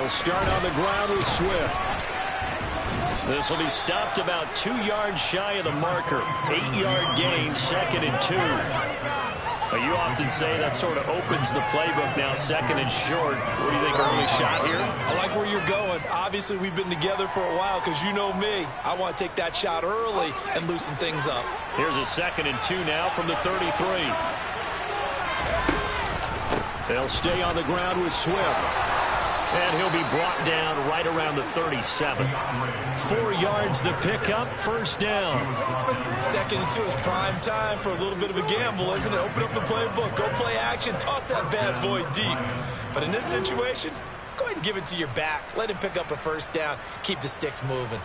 They'll start on the ground with Swift. This will be stopped about 2 yards shy of the marker. 8-yard gain, 2nd and 2. But you often say that sort of opens the playbook now, 2nd and short. What do you think, early shot here? I like where you're going. Obviously, we've been together for a while because you know me. I want to take that shot early and loosen things up. Here's a 2nd and 2 now from the 33. They'll stay on the ground with Swift. And he'll be brought down right around the 37. 4 yards the pickup, 1st down. 2nd and 2 is prime time for a little bit of a gamble, isn't it? Open up the playbook, go play action, toss that bad boy deep. But in this situation, go ahead and give it to your back. Let him pick up a 1st down. Keep the sticks moving.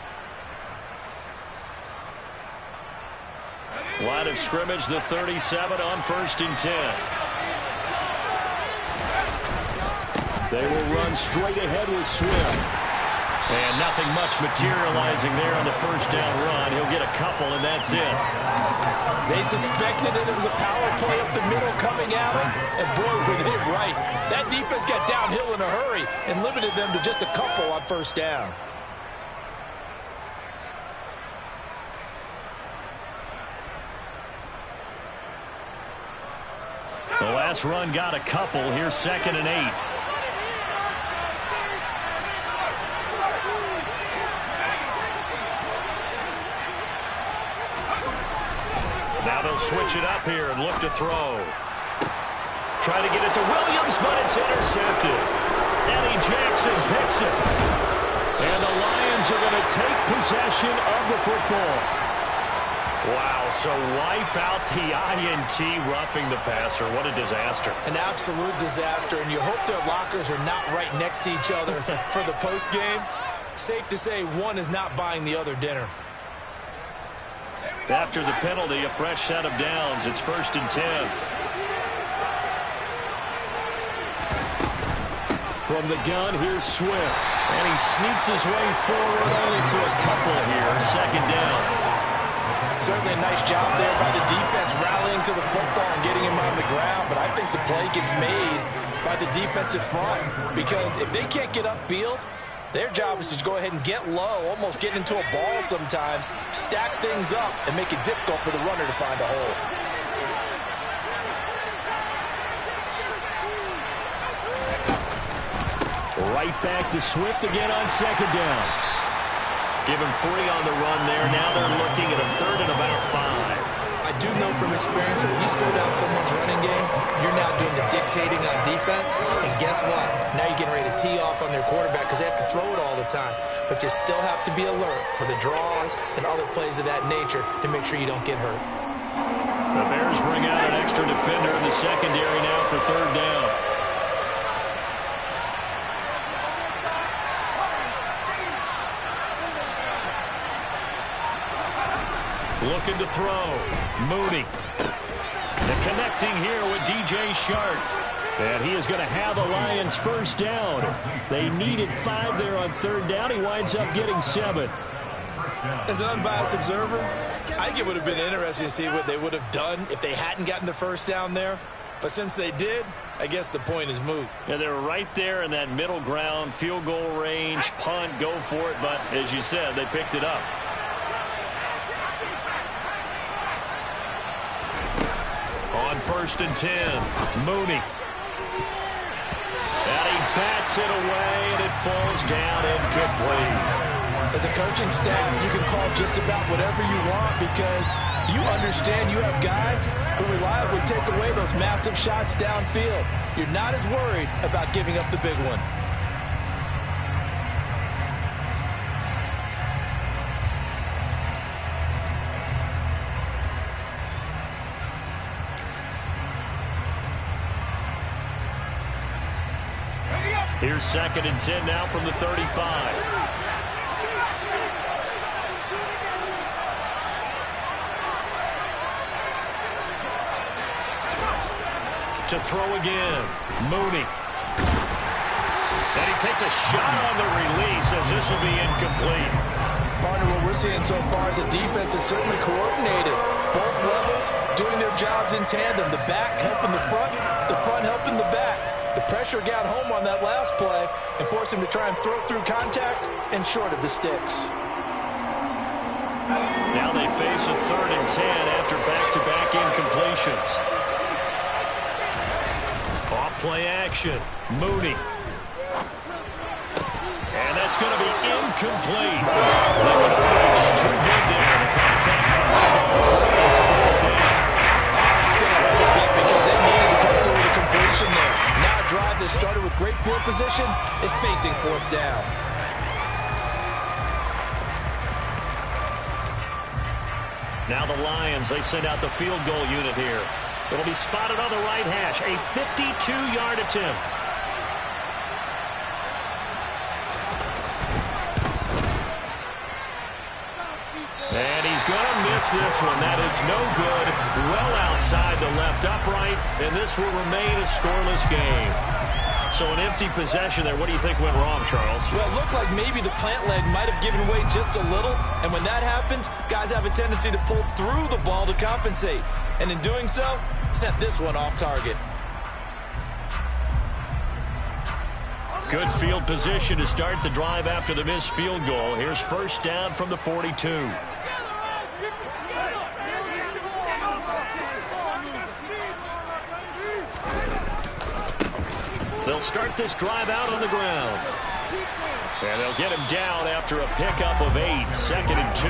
Line of scrimmage, the 37 on 1st and 10. They will run straight ahead with Swift. And nothing much materializing there on the 1st down run. He'll get a couple, and that's it. They suspected it was a power play up the middle coming at him, and boy, were they right. That defense got downhill in a hurry and limited them to just a couple on 1st down. The last run got a couple. Here's 2nd and 8. Now they'll switch it up here and look to throw. Try to get it to Williams, but it's intercepted. Eddie Jackson picks it. And the Lions are going to take possession of the football. Wow, so wipe out the INT, roughing the passer. What a disaster. An absolute disaster, and you hope their lockers are not right next to each other for the postgame. Safe to say one is not buying the other dinner. After the penalty, a fresh set of downs. It's 1st and 10. From the gun, here's Swift. And he sneaks his way forward only for a couple here. 2nd down. Certainly a nice job there by the defense rallying to the football and getting him on the ground. But I think the play gets made by the defensive front. Because if they can't get upfield, their job is to go ahead and get low, almost get into a ball sometimes, stack things up, and make it difficult for the runner to find a hole. Right back to Swift again on 2nd down. Give him 3 on the run there. Now they're looking at a 3rd and about 5. I do know from experience that when you slow down someone's running game, you're now doing the dictating on defense. And guess what? Now you're getting ready to tee off on their quarterback because they have to throw it all the time. But you still have to be alert for the draws and other plays of that nature to make sure you don't get hurt. The Bears bring out an extra defender in the secondary now for 3rd down. Looking to throw. Mooney. And connecting here with DJ Shark. And he is going to have the Lions 1st down. They needed 5 there on 3rd down. He winds up getting 7. As an unbiased observer, I think it would have been interesting to see what they would have done if they hadn't gotten the 1st down there. But since they did, I guess the point is moot. Yeah, they were right there in that middle ground, field goal range, punt, go for it. But as you said, they picked it up. On 1st and 10, Mooney. And he bats it away, and it falls down incomplete. As a coaching staff, you can call just about whatever you want because you understand you have guys who reliably take away those massive shots downfield. You're not as worried about giving up the big one. Here's 2nd and 10 now from the 35. To throw again, Mooney. And he takes a shot on the release as this will be incomplete. Partner, what we're seeing so far is the defense is certainly coordinated. Both levels doing their jobs in tandem. The back helping the front helping the back. The pressure got home on that last play and forced him to try and throw through contact and short of the sticks. Now they face a 3rd and 10 after back-to-back incompletions. Off-play action. Mooney. And that's going to be incomplete. The coverage too good there. The contact it's 4th down. It's going to hurt a bit because they needed to come through the completion there. Now a drive that started with great field position is facing 4th down. Now the Lions, they send out the field goal unit here. It'll be spotted on the right hash. A 52-yard attempt. And he's going to miss this one. That is no good. Well outside the left upright. And this will remain a scoreless game. So an empty possession there. What do you think went wrong, Charles? Well, it looked like maybe the plant leg might have given way just a little. And when that happens, guys have a tendency to pull through the ball to compensate. And in doing so, sent this one off target. Good field position to start the drive after the missed field goal. Here's 1st down from the 42. They'll start this drive out on the ground. And they'll get him down after a pickup of 8, 2nd and 2.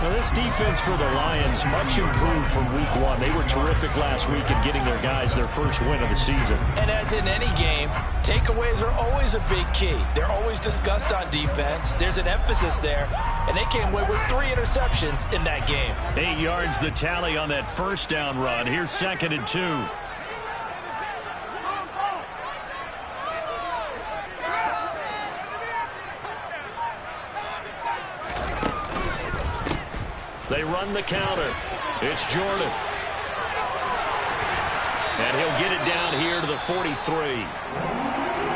Now this defense for the Lions, much improved from week 1. They were terrific last week in getting their guys their first win of the season. And as in any game, takeaways are always a big key. They're always discussed on defense. There's an emphasis there. And they came away with 3 interceptions in that game. 8 yards the tally on that 1st down run. Here's 2nd and 2. They run the counter. It's Jordan. And he'll get it down here to the 43.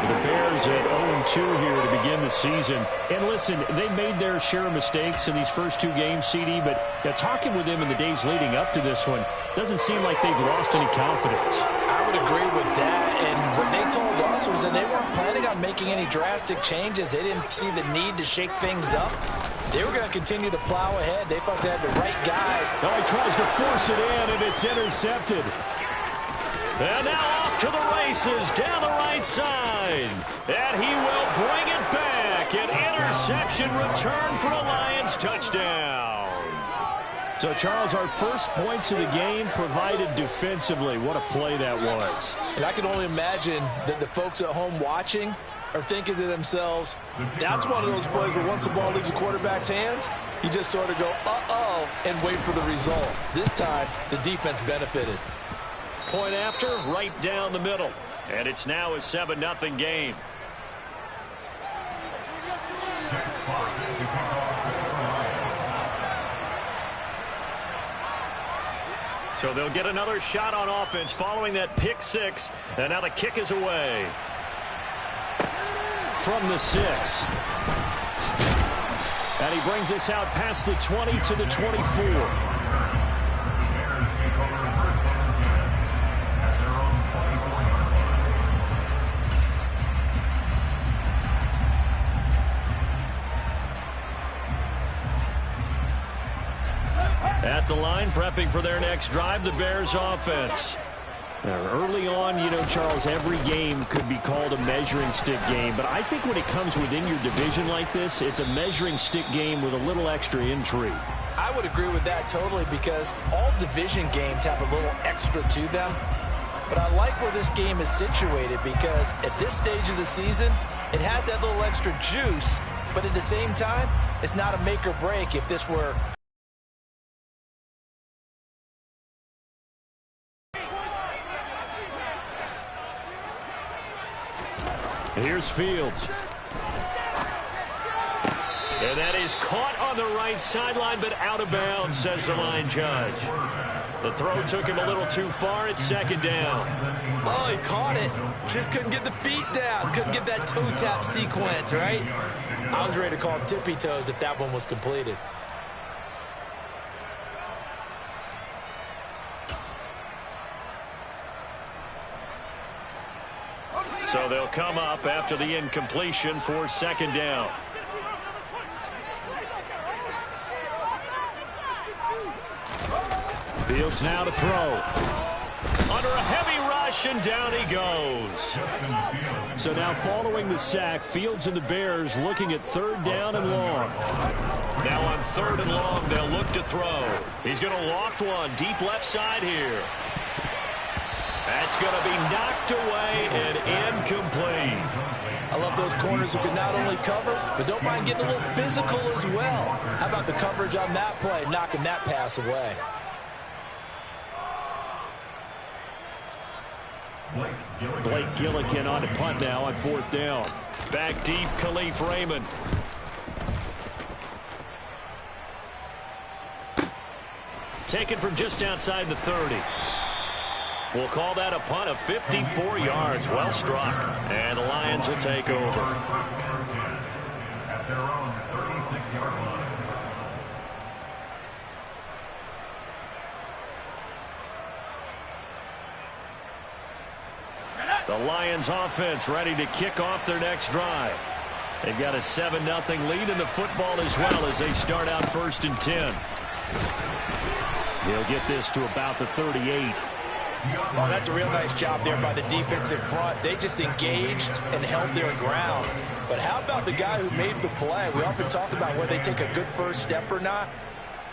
The Bears at 0-2 here to begin the season. And listen, they made their share of mistakes in these first 2 games, CD, but talking with them in the days leading up to this one, doesn't seem like they've lost any confidence. I would agree with that. And what they told us was that they weren't planning on making any drastic changes. They didn't see the need to shake things up. They were going to continue to plow ahead. They felt they had the right guy. Now he tries to force it in, and it's intercepted. And now off to the races down the right side. And he will bring it back. An interception return for a Lions touchdown. So, Charles, our first points of the game provided defensively. What a play that was. And I can only imagine that the folks at home watching are thinking to themselves, that's one of those plays where once the ball leaves the quarterback's hands, you just sort of go, uh-oh, and wait for the result. This time, the defense benefited. Point after, right down the middle. And it's now a 7-0 game. So they'll get another shot on offense following that pick 6. And now the kick is away. From the 6. And he brings us out past the 20 to the 24. At the line, prepping for their next drive, the Bears offense. Now, early on, Charles, every game could be called a measuring stick game. But I think when it comes within your division like this, it's a measuring stick game with a little extra intrigue. I would agree with that totally because all division games have a little extra to them. But I like where this game is situated because at this stage of the season, it has that little extra juice. But at the same time, it's not a make or break if this were... Here's Fields. And that is caught on the right sideline, but out of bounds, says the line judge. The throw took him a little too far. It's 2nd down. Oh, he caught it. Just couldn't get the feet down. Couldn't get that toe tap sequence, right? I was ready to call him tippy toes if that one was completed. So they'll come up after the incompletion for second down. Fields now to throw. Under a heavy rush, and down he goes. So now following the sack, Fields and the Bears looking at third down and long. Now on third and long, they'll look to throw. He's going to loft one deep left side here. That's going to be knocked away and incomplete. I love those corners who can not only cover, but don't mind getting a little physical as well. How about the coverage on that play, knocking that pass away? Blake Gillikin on to punt now on fourth down. Back deep, Khalif Raymond. Taken from just outside the 30. We'll call that a punt of 54 yards. Well struck. And the Lions will take over. At their own 36-yard line. The Lions offense ready to kick off their next drive. They've got a 7-0 lead in the football as well as they start out 1st and 10. He'll get this to about the 38. Oh, that's a real nice job there by the defensive front. They just engaged and held their ground. But how about the guy who made the play? We often talk about whether they take a good first step or not.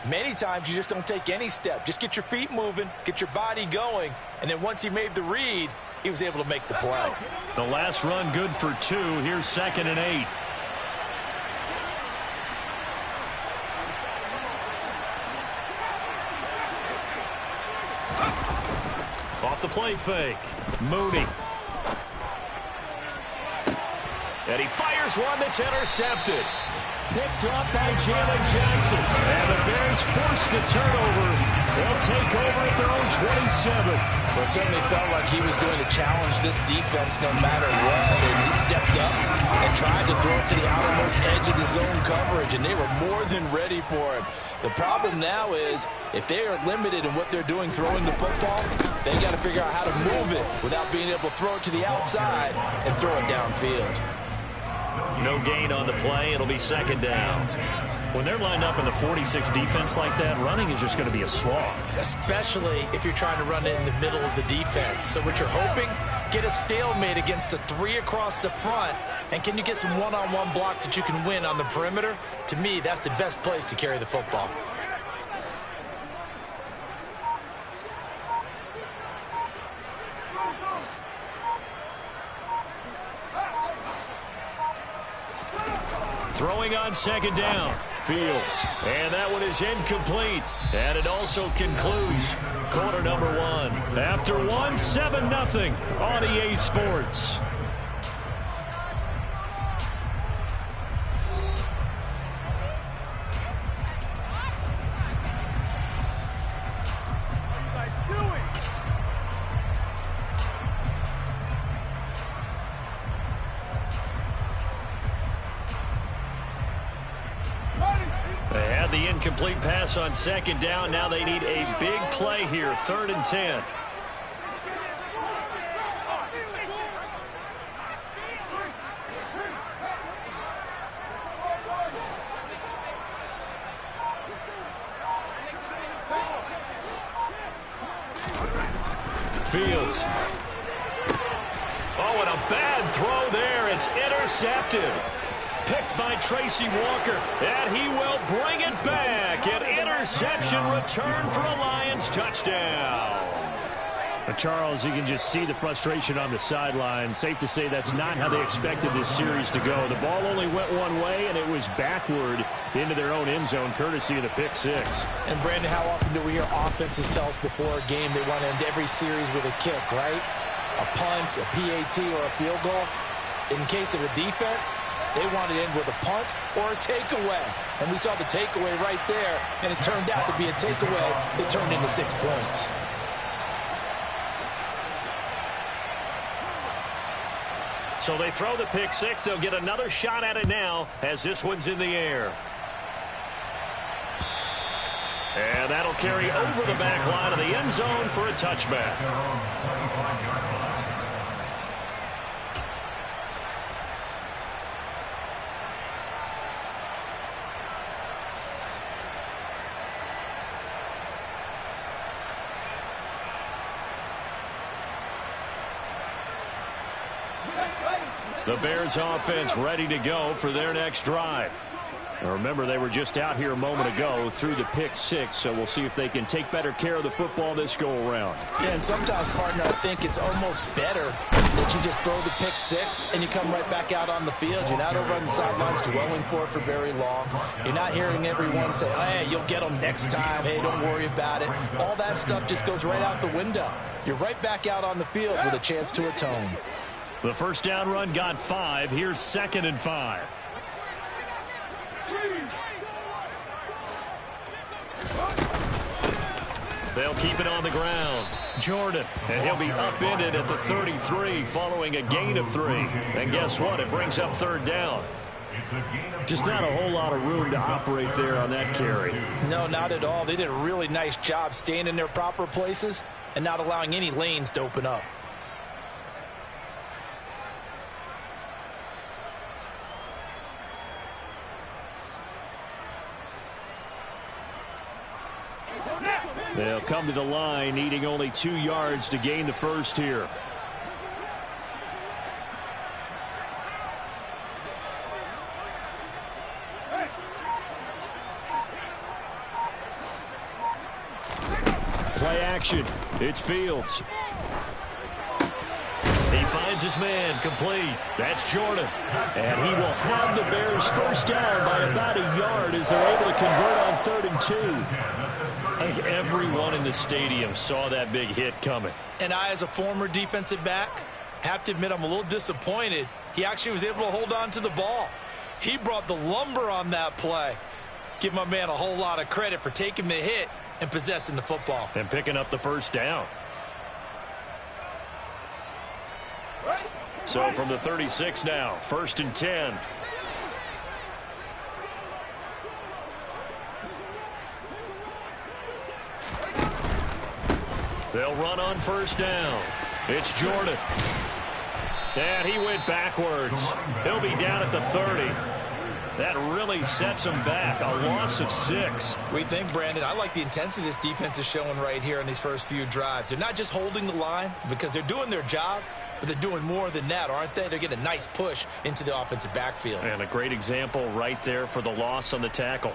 Many times you just don't take any step. Just get your feet moving, get your body going, and then once he made the read, he was able to make the play. The last run good for 2. Here's 2nd and 8. Off the play fake. Mooney. And he fires one that's intercepted. Picked up by Jalen Johnson. And the Bears force the turnover. They'll take over at their own 27. Well, it certainly felt like he was going to challenge this defense no matter what. And he stepped up and tried to throw it to the outermost edge of the zone coverage. And they were more than ready for him. The problem now is if they are limited in what they're doing throwing the football, they got to figure out how to move it without being able to throw it to the outside and throw it downfield. No gain on the play. It'll be 2nd down. When they're lined up in the 46 defense like that, running is just going to be a slog. Especially if you're trying to run it in the middle of the defense. So what you're hoping, get a stalemate against the 3 across the front. And can you get some one-on-one blocks that you can win on the perimeter? To me, that's the best place to carry the football. Throwing on 2nd down. Fields. And that one is incomplete. And it also concludes quarter number 1. After 1, 7-0 on EA Sports. They had the incomplete pass on 2nd down. Now they need a big play here, 3rd and 10. Fields. Oh, and a bad throw there. It's intercepted. Picked by Tracy Walker, and he will bring it back. An interception return for a Lions touchdown. Charles, you can just see the frustration on the sideline. Safe to say that's not how they expected this series to go. The ball only went one way, and it was backward into their own end zone, courtesy of the pick 6. And, Brandon, how often do we hear offenses tell us before a game they want to end every series with a kick, right? A punt, a PAT, or a field goal. In case of a defense, they want to end with a punt or a takeaway. And we saw the takeaway right there, and it turned out to be a takeaway that turned into 6 points. So they throw the pick 6. They'll get another shot at it now as this one's in the air. And that'll carry over the back line of the end zone for a touchback. The Bears offense ready to go for their next drive. Now remember, they were just out here a moment ago through the pick six, so we'll see if they can take better care of the football this go-around. Yeah, and sometimes, partner, I think it's almost better that you just throw the pick six and you come right back out on the field. You're not over on the sidelines dwelling for it for very long. You're not hearing everyone say, hey, you'll get them next time. Hey, don't worry about it. All that stuff just goes right out the window. You're right back out on the field with a chance to atone. The first down run got 5. Here's 2nd and 5. They'll keep it on the ground. Jordan, and he'll be upended at the 33 following a gain of 3. And guess what? It brings up 3rd down. Just not a whole lot of room to operate there on that carry. No, not at all. They did a really nice job staying in their proper places and not allowing any lanes to open up. They'll come to the line, needing only 2 yards to gain the first here. Play action. It's Fields. He finds his man complete. That's Jordan. And he will have the Bears first down by about a yard as they're able to convert on 3rd and 2. I think everyone in the stadium saw that big hit coming. And I, as a former defensive back, have to admit I'm a little disappointed. He actually was able to hold on to the ball. He brought the lumber on that play. Give my man a whole lot of credit for taking the hit and possessing the football. And picking up the first down. So from the 36 now, 1st and 10. They'll run on 1st down. It's Jordan. And he went backwards. He'll be down at the 30. That really sets him back. A loss of 6. We think, Brandon, I like the intensity this defense is showing right here in these first few drives. They're not just holding the line because they're doing their job, but they're doing more than that, aren't they? They're getting a nice push into the offensive backfield. And a great example right there for the loss on the tackle.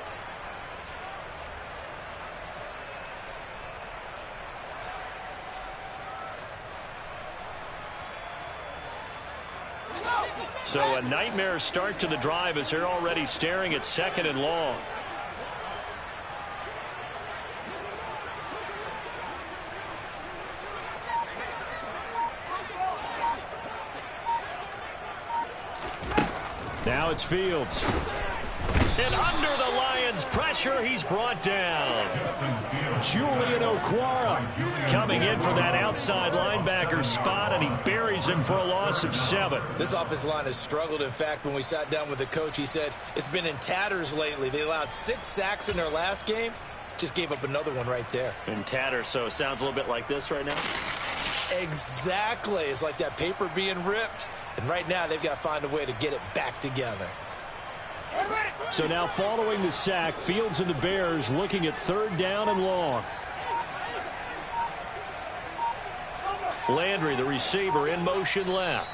So a nightmare start to the drive as they're already staring at 2nd and long. Now it's Fields. And under the Lions' pressure, he's brought down. Julian Okwara Coming in for that outside linebacker spot, and he buries him for a loss of 7. This offensive line has struggled. In fact, when we sat down with the coach, he said it's been in tatters lately. They allowed 6 sacks in their last game. Just gave up another one right there. In tatters, so it sounds a little bit like this right now. Exactly. It's like that paper being ripped. And right now, they've got to find a way to get it back together. So now following the sack, Fields and the Bears looking at 3rd down and long. Landry, the receiver, in motion left.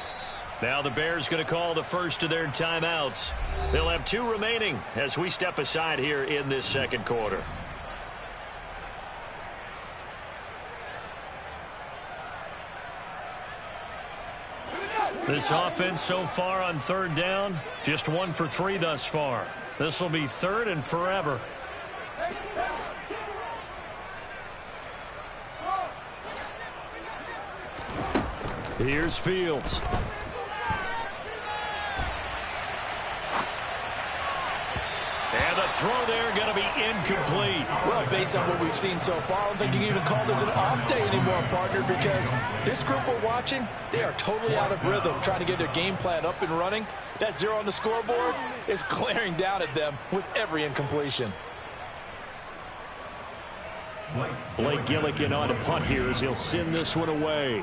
Now the Bears going to call the first of their timeouts. They'll have 2 remaining as we step aside here in this 2nd quarter. This offense so far on 3rd down, just 1 for 3 thus far. This will be 3rd and forever. Here's Fields. And the throw there going to be incomplete. Well, based on what we've seen so far, I don't think you can even call this an off day anymore, partner, because this group we're watching, they are totally out of rhythm, trying to get their game plan up and running. That 0 on the scoreboard is glaring down at them with every incompletion. Blake Gillikin on to punt here as he'll send this one away.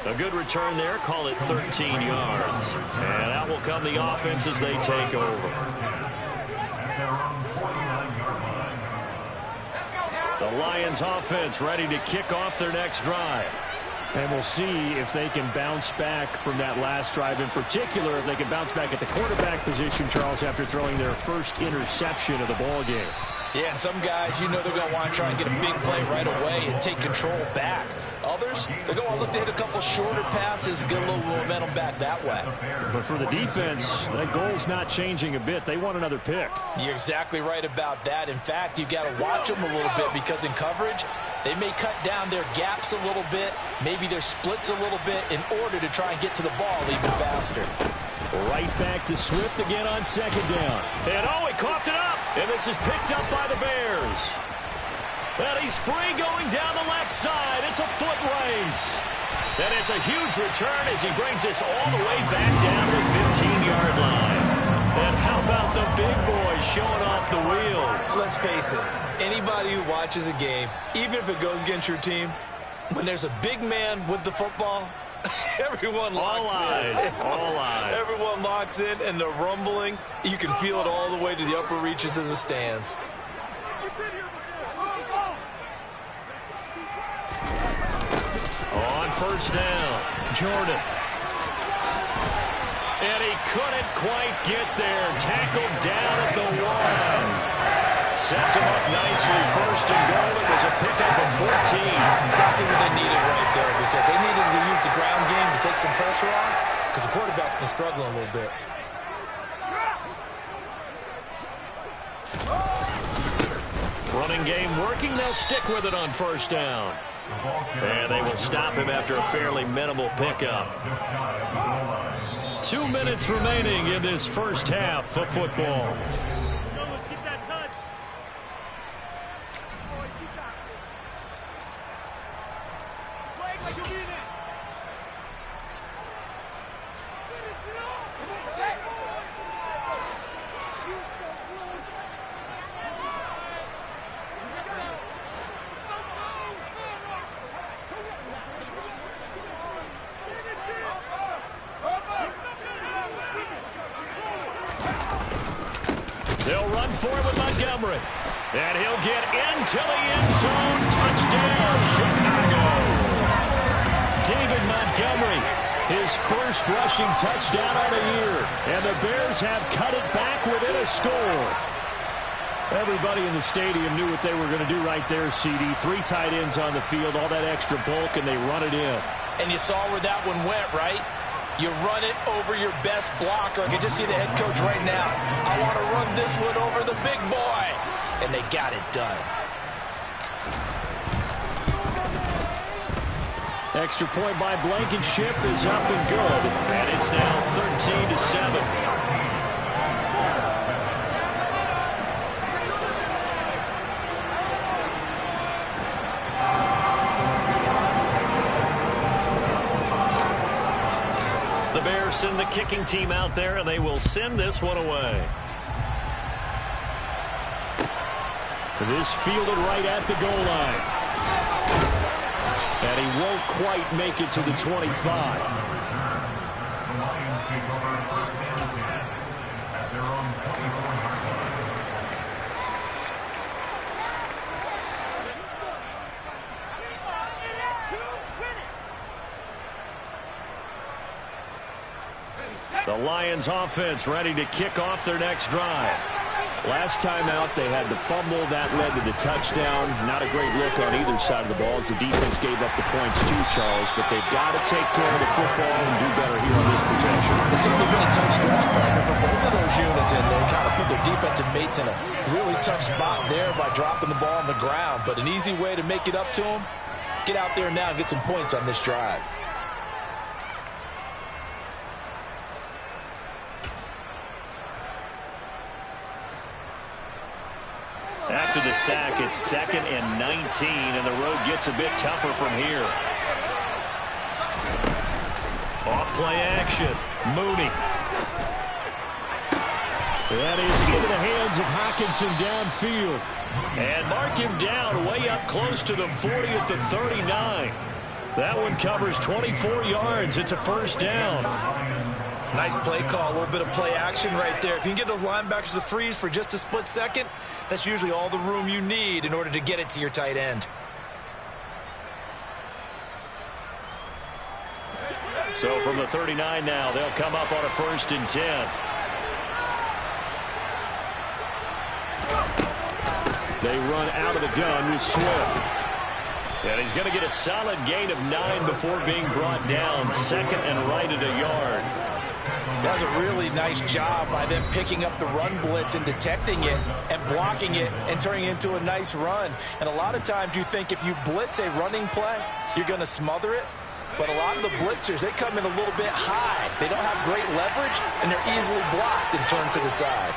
A good return there. Call it 13 yards. And out will come the offense as they take over. The Lions offense ready to kick off their next drive. And we'll see if they can bounce back from that last drive. In particular, if they can bounce back at the quarterback position, Charles, after throwing their first interception of the ball game. Yeah, some guys, you know they're going to want to try and get a big play right away and take control back. Others, they're going to look to hit a couple shorter passes, get a little momentum back that way. But for the defense, that goal's not changing a bit. They want another pick. You're exactly right about that. In fact, you've got to watch them a little bit because in coverage, they may cut down their gaps a little bit, maybe their splits a little bit in order to try and get to the ball even faster. Right back to Swift again on second down. And he coughed it up. And this is picked up by the Bears. And he's free going down the left side. It's a foot race. And it's a huge return as he brings us all the way back down to the 15-yard line. And how about the big boys showing off the wheels? Let's face it, anybody who watches a game, even if it goes against your team, when there's a big man with the football, everyone locks in. All eyes. Everyone locks in, and the rumbling, you can feel it all the way to the upper reaches of the stands. On first down, Jordan. And he couldn't quite get there. Tackled down at the 1. Sets him up nicely. First and goal. It was a pickup of 14. Exactly what they needed right there, because they needed to use the ground game to take some pressure off, because the quarterback's been struggling a little bit. Running game working. They'll stick with it on first down. And they will stop him after a fairly minimal pickup. 2 minutes remaining in this first half of football. They'll run for it with Montgomery. And he'll get into the end zone. Touchdown, Chicago. David Montgomery, his first rushing touchdown of the year. And the Bears have cut it back within a score. Everybody in the stadium knew what they were going to do right there, CD. 3 tight ends on the field, all that extra bulk, and they run it in. And you saw where that one went, right? You run it over your best blocker. I can just see the head coach right now. I want to run this one over the big boy. And they got it done. Extra point by Blankenship is up and good. And it's now 13-7. Send the kicking team out there, and they will send this one away. This fielded right at the goal line. And he won't quite make it to the 25. The Lions offense ready to kick off their next drive. Last time out, they had the fumble. That led to the touchdown. Not a great look on either side of the ball as the defense gave up the points too, Charles. But they've got to take care of the football and do better here on this possession. It's certainly been a tough stretch, partner, for both of those units, and they kind of put their defensive mates in a really tough spot there by dropping the ball on the ground. But an easy way to make it up to them, get out there now and get some points on this drive. After the sack, it's 2nd and 19, and the road gets a bit tougher from here. Off-play action. Mooney. That is into the hands of Hockenson downfield. And mark him down way up close to the 40 at the 39. That one covers 24 yards. It's a first down. Nice play call, a little bit of play action right there. If you can get those linebackers to freeze for just a split second, That's usually all the room you need in order to get it to your tight end. So from the 39 now, they'll come up on a 1st and 10. They run out of the gun with Swift. And he's going to get a solid gain of 9 before being brought down. 2nd and right at a yard. That was a really nice job by them picking up the run blitz and detecting it and blocking it and turning it into a nice run. And a lot of times you think if you blitz a running play, you're going to smother it. But a lot of the blitzers, they come in a little bit high. They don't have great leverage, and they're easily blocked and turned to the side.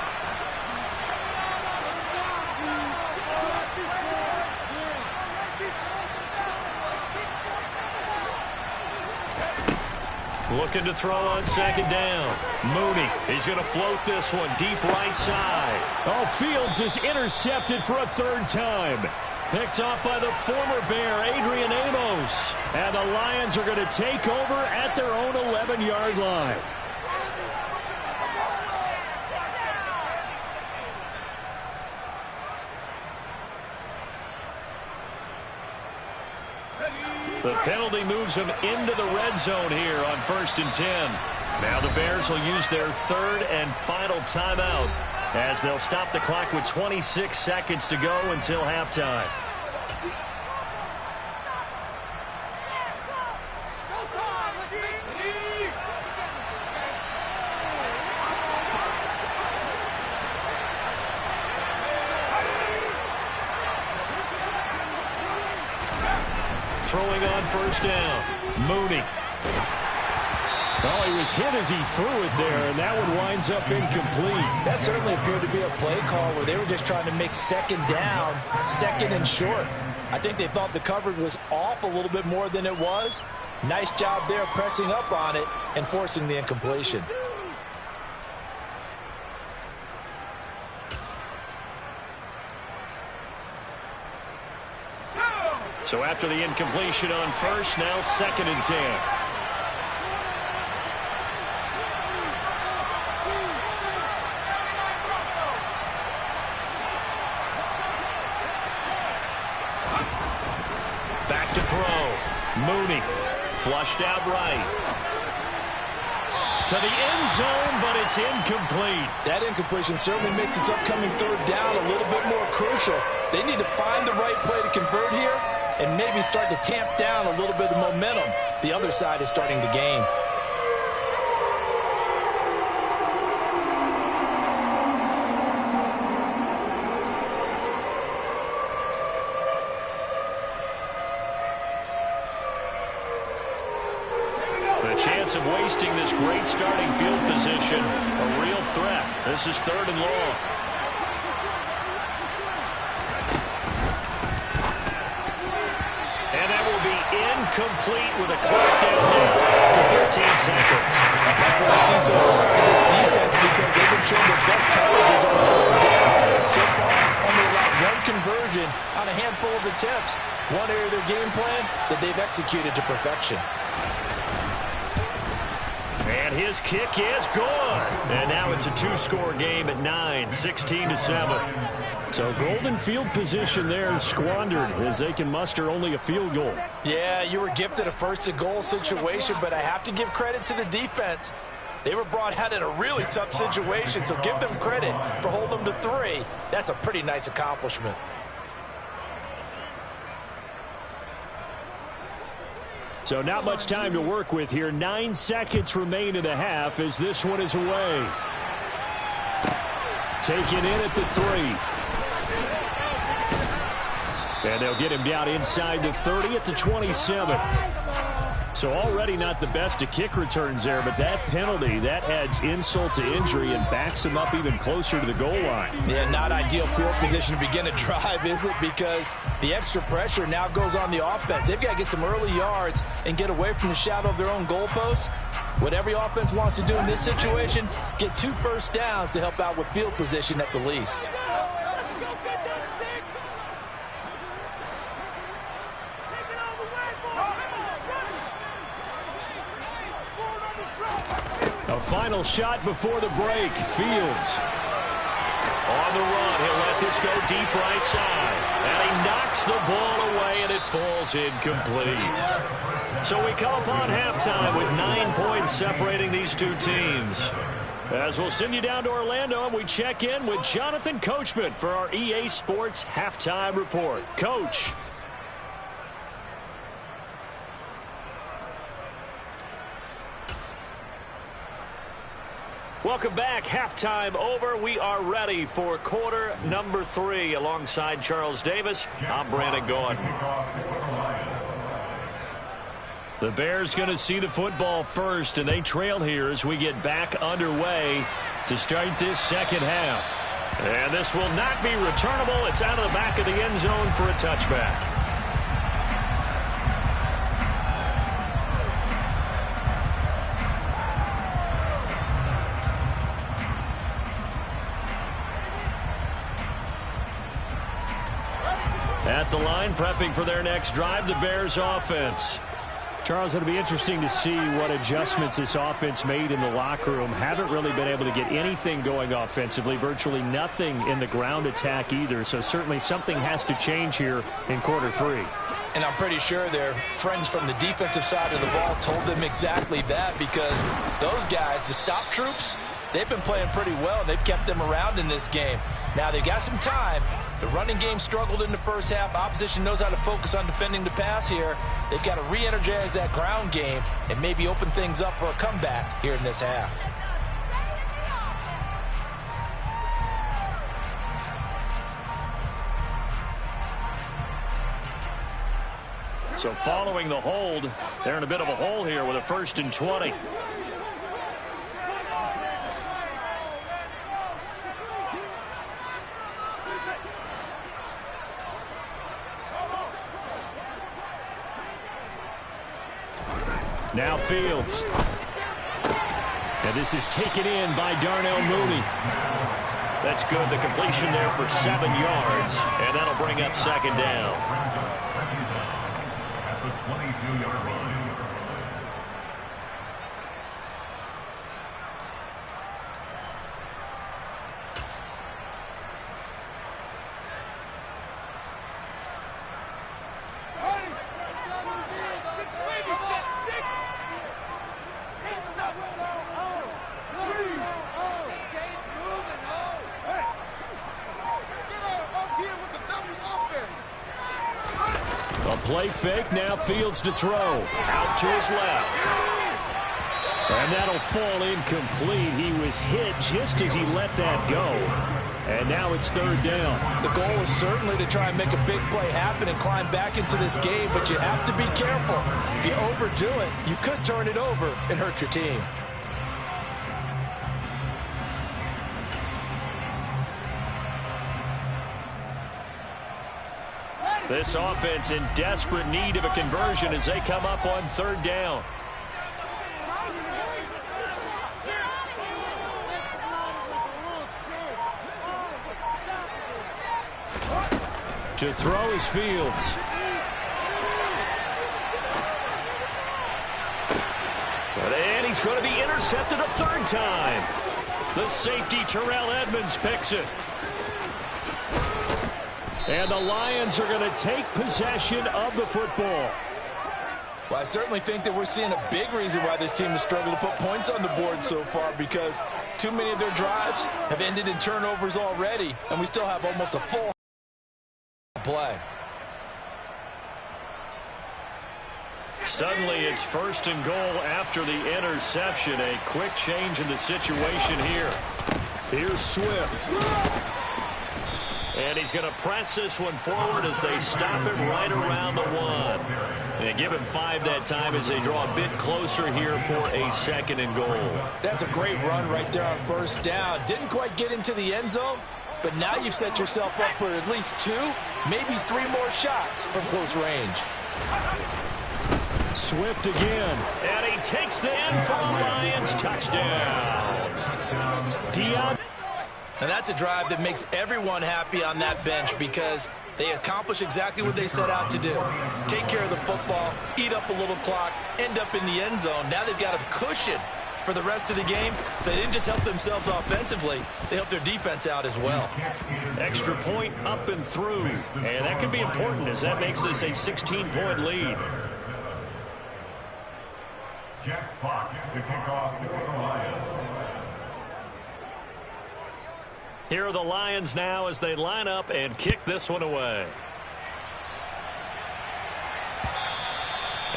Looking to throw on 2nd down. Mooney, he's going to float this one deep right side. Oh, Fields is intercepted for a 3rd time. Picked off by the former Bear, Adrian Amos. And the Lions are going to take over at their own 11-yard line. The penalty moves them into the red zone here on 1st and 10. Now the Bears will use their 3rd and final timeout as they'll stop the clock with 26 seconds to go until halftime. Throwing on 1st down. Mooney. Well, he was hit as he threw it there, and that one winds up incomplete. That certainly appeared to be a play call where they were just trying to make 2nd down, 2nd and short. I think they thought the coverage was off a little bit more than it was. Nice job there pressing up on it and forcing the incompletion. So after the incompletion on 1st, now 2nd and 10. Back to throw. Mooney flushed out right. To the end zone, but it's incomplete. That incompletion certainly makes this upcoming 3rd down a little bit more crucial. They need to find the right play to convert here and maybe start to tamp down a little bit of momentum the other side is starting to gain. The chance of wasting this great starting field position, a real threat. This is 3rd and long. And that will be incomplete with a clock down now to 13 seconds. Like what I see so far in this defense because they've been showing their best coverages on 3rd down. So far, only allowed 1 conversion on a handful of attempts. One area of their game plan that they've executed to perfection. And his kick is good. And now it's a 2-score game at 9, 16-7. So golden field position there squandered as they can muster only a field goal. Yeah, you were gifted a 1st and goal situation, but I have to give credit to the defense. They were brought out in a really tough situation, so give them credit for holding them to 3. That's a pretty nice accomplishment. So not much time to work with here. 9 seconds remain in the half as this one is away. Taken in at the 3. And they'll get him down inside the 30 at the 27. So already not the best of kick returns there, but that penalty, that adds insult to injury and backs him up even closer to the goal line. Yeah, not ideal field position to begin a drive, is it? Because the extra pressure now goes on the offense. They've got to get some early yards and get away from the shadow of their own goalposts. What every offense wants to do in this situation, get 2 first downs to help out with field position at the least. A final shot before the break. Fields. On the run, he'll let this go deep right side. And he knocks the ball away, and it falls incomplete. So we come upon halftime with 9 points separating these two teams. As we'll send you down to Orlando, and we check in with Jonathan Coachman for our EA Sports Halftime Report. Coach. Welcome back. Halftime over. We are ready for quarter number 3. Alongside Charles Davis, I'm Brandon Gordon. The Bears going to see the football first, and they trail here as we get back underway to start this second half. And this will not be returnable. It's out of the back of the end zone for a touchback. At the line, prepping for their next drive, the Bears offense. Charles, it'll be interesting to see what adjustments this offense made in the locker room. Haven't really been able to get anything going offensively, virtually nothing in the ground attack either. So certainly something has to change here in quarter 3. And I'm pretty sure their friends from the defensive side of the ball told them exactly that, because those guys, the stop troops, they've been playing pretty well, and they've kept them around in this game. Now, they've got some time. The running game struggled in the first half. Opposition knows how to focus on defending the pass here. They've got to re-energize that ground game and maybe open things up for a comeback here in this half. So following the hold, they're in a bit of a hole here with a 1st and 20. Now Fields. And this is taken in by Darnell Mooney. That's good. The completion there for 7 yards. And that'll bring up 2nd down. At the 22-yard line. Play fake, now Fields to throw. Out to his left. And that'll fall incomplete. He was hit just as he let that go. And now it's 3rd down. The goal is certainly to try and make a big play happen and climb back into this game, but you have to be careful. If you overdo it, you could turn it over and hurt your team. This offense in desperate need of a conversion as they come up on 3rd down. To throw is Fields. And he's going to be intercepted a 3rd time. The safety, Terrell Edmonds, picks it. And the Lions are going to take possession of the football. Well, I certainly think that we're seeing a big reason why this team has struggled to put points on the board so far, because too many of their drives have ended in turnovers already, and we still have almost a full play. Suddenly it's 1st and goal after the interception. A quick change in the situation here. Here's Swift. And he's going to press this one forward as they stop him right around the 1. And give him 5 that time as they draw a bit closer here for a 2nd and goal. That's a great run right there on 1st down. Didn't quite get into the end zone, but now you've set yourself up for at least 2, maybe 3 more shots from close range. Swift again. And he takes the end for the Lions. Touchdown. Deeman. And that's a drive that makes everyone happy on that bench, because they accomplish exactly what they set out to do. Take care of the football, eat up a little clock, end up in the end zone. Now they've got a cushion for the rest of the game. So they didn't just help themselves offensively, they helped their defense out as well. Extra point up and through. And that can be important as that makes this a 16-point lead. Jeff Fox to kick off the Lions. Here are the Lions now as they line up and kick this one away.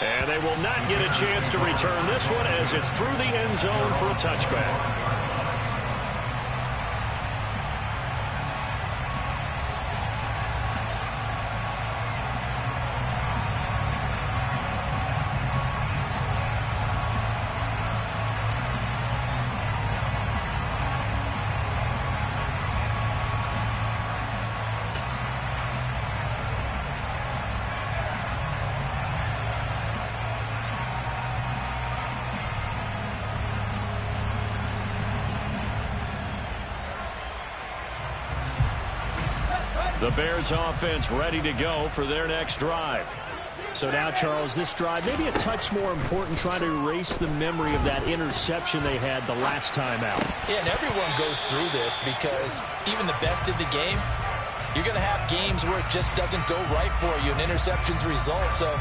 And they will not get a chance to return this one as it's through the end zone for a touchback. The Bears offense ready to go for their next drive. So now, Charles, this drive maybe a touch more important, trying to erase the memory of that interception they had the last time out. Yeah, and everyone goes through this because even the best in the game, you're going to have games where it just doesn't go right for you, and interceptions result. So,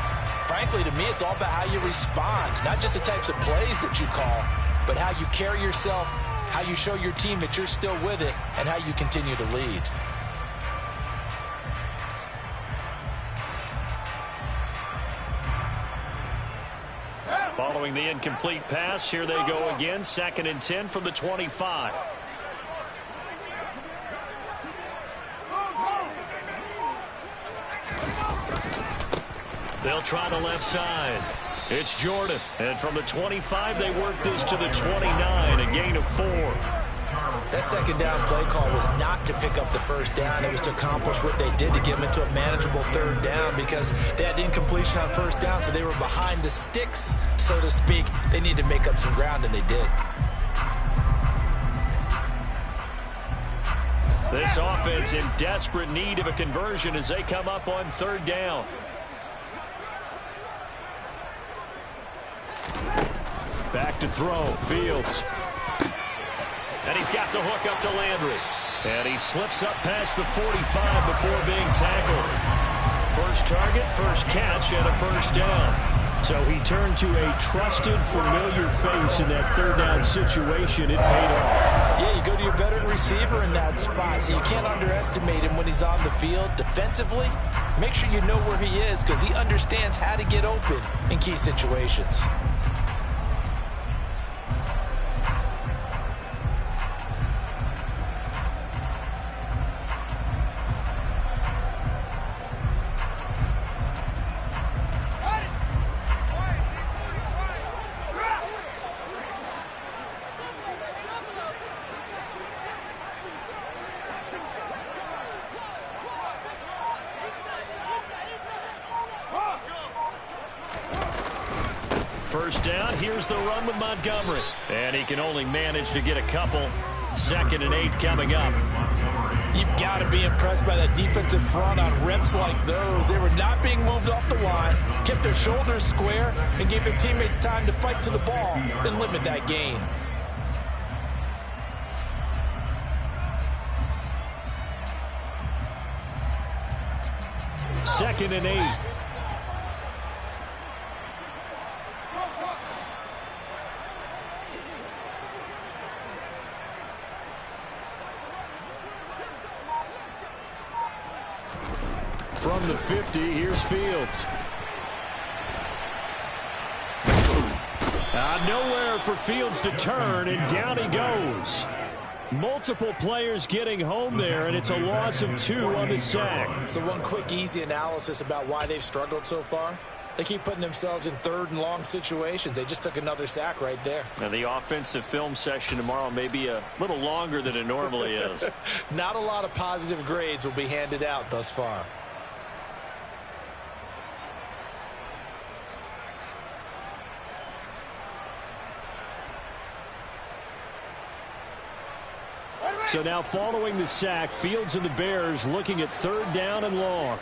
frankly, to me, it's all about how you respond, not just the types of plays that you call, but how you carry yourself, how you show your team that you're still with it, and how you continue to lead. Following the incomplete pass, here they go again. 2nd and 10 from the 25. They'll try the left side. It's Jordan. And from the 25, they work this to the 29, a gain of 4. That second down play call was not to pick up the first down. It was to accomplish what they did to get them into a manageable 3rd down because they had incompletion on 1st down, so they were behind the sticks, so to speak. They needed to make up some ground, and they did. This offense in desperate need of a conversion as they come up on 3rd down. Back to throw. Fields. And he's got the hook up to Landry. And he slips up past the 45 before being tackled. First target, first catch, and a 1st down. So he turned to a trusted, familiar face in that 3rd down situation. It paid off. Yeah, you go to your veteran receiver in that spot, so you can't underestimate him when he's on the field. Defensively, make sure you know where he is because he understands how to get open in key situations. First down, here's the run with Montgomery. And he can only manage to get a couple. 2nd and 8 coming up. You've got to be impressed by that defensive front on reps like those. They were not being moved off the line, kept their shoulders square, and gave their teammates time to fight to the ball and limit that gain. Second and 8. From the 50, here's Fields. Nowhere for Fields to turn, and down he goes. Multiple players getting home there, and it's a loss of 2 on the sack. So one quick, easy analysis about why they've struggled so far. They keep putting themselves in 3rd and long situations. They just took another sack right there. And the offensive film session tomorrow may be a little longer than it normally is. Not a lot of positive grades will be handed out thus far. So now following the sack, Fields and the Bears looking at 3rd down and long.